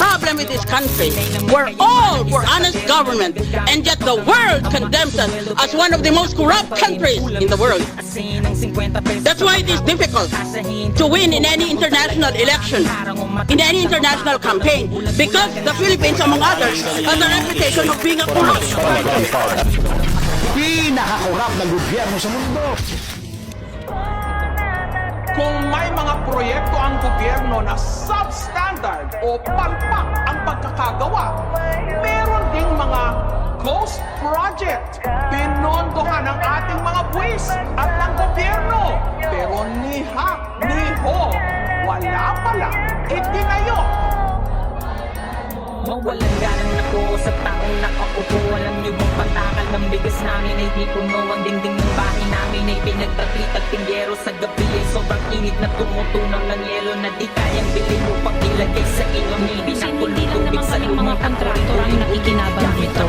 problem with this country. We're all for honest government, and yet the world condemns us as one of the most corrupt countries in the world. That's why it is difficult to win in any international election, in any international campaign, because the Philippines, among others, has a reputation of being a corrupt. Pinakakurap na gobyerno sa mundo. Kung may mga proyekto ang gobyerno na substandard o palpak ang pagkakagawa, meron ding mga ghost project. Pinondohan ng ating mga buwis at ng gobyerno. Pero niho, wala pala itinayo. Mawalang galang ako sa taong nakaupo. Alam niyo bang patakal ng bigas namin ay di puno. Ang dingding ng bahay namin ay pinagtatritag tinggero. Sa gabi ay sobrang init na tumutunaw ng yelo na di kayang bilhin mo pang ilagay sa ilong. Hindi lang naman kaming mga kontraktor ang nakikinabang nito.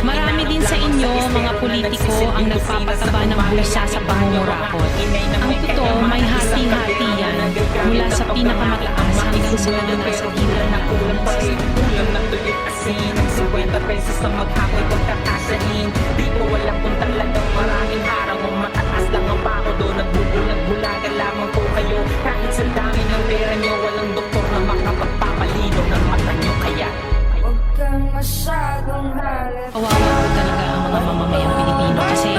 Marami din sa inyo, mga politiko, ang nagpapataba ng bulsa sa pangungurakot. Ang totoo, may hati-hati yan. Mula sa pinakamataas hanggang sa mga nasa gilid na kulang pa ulam na tuloy asin. Ang 50 pesos na maghakoy pagkakasahin. Di ko alam kung talagang maraming harang o mataas lang ang bako doon. Nagbubulag-bulagan lamang po kayo. Kahit sa dami ng pera nyo, walang doktor na makapagpapalino ng mata nyo. Kaya huwag kang masyadong halat. Kawawa po talaga ang mga mamamayang Pilipino kasi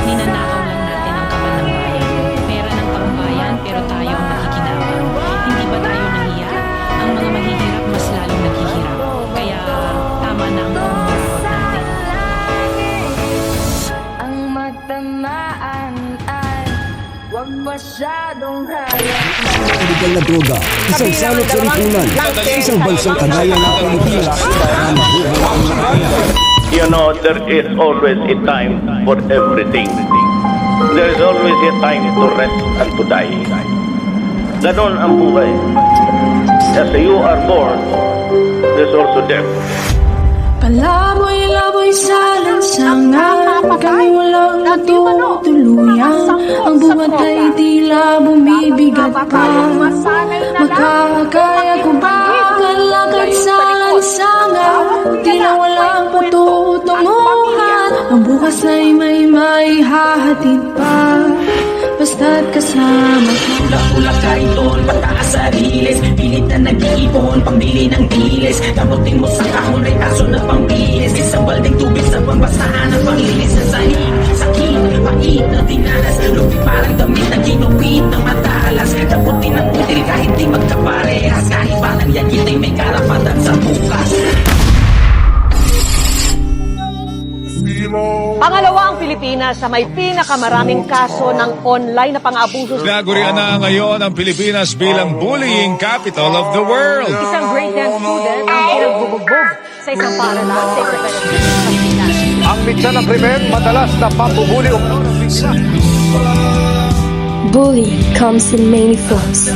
ninanakaw lang natin ang kaban ng bayan. Pera ng pambayan pero tayo ang nakikinabang. Hindi ba tayo nahiya? Ang mga mahihirap mas lalong naghihirap. Kaya tama na ang pangungurot natin. Ang matamaan ay huwag masyadong halat. Illegal na droga, isang salot sa lipunan, isang bansang kagaya ng Pilipinas na mabuhay ang bayan. You know, there is always a time for everything. There is always a time to rest and to die. Ganon ang buhay. As you are born, there's also death. Palaboy-laboy sa lansangan, kami walang natutuluyan. Ang buwan ay tila bumibigat pa. Makakaya ko ba kalakad sa lansangan? Tila walang patutunguhan. Ang bukas ay may hahatid pa. Basta't kasama ka. Ulak ka rin doon, pataas sa riles. Pilit na nag-iipon, pambili ng diles. Kamutin mo sa kahon ay aso na pambilis. Isang balding tubig sa pambasahan ng panglinis sa sahig. Sakit, pait na dinalas. Lupi parang damit na ginuwit ng matalas. Kaputin ng util kahit di magkaparehas. Kahit pa ng yagit ay may karapatan sa bukas. Pangalawa ang Pilipinas sa may pinakamaraming kaso ng online na pang-abuso. Nagurian na ngayon ang Pilipinas bilang bullying capital of the world. Isang grade 10 student ang pinagbubugbog sa isang paaralan sa Pilipinas. Ang biktima ng krimen, madalas na pambubuli o Bullying comes in many forms.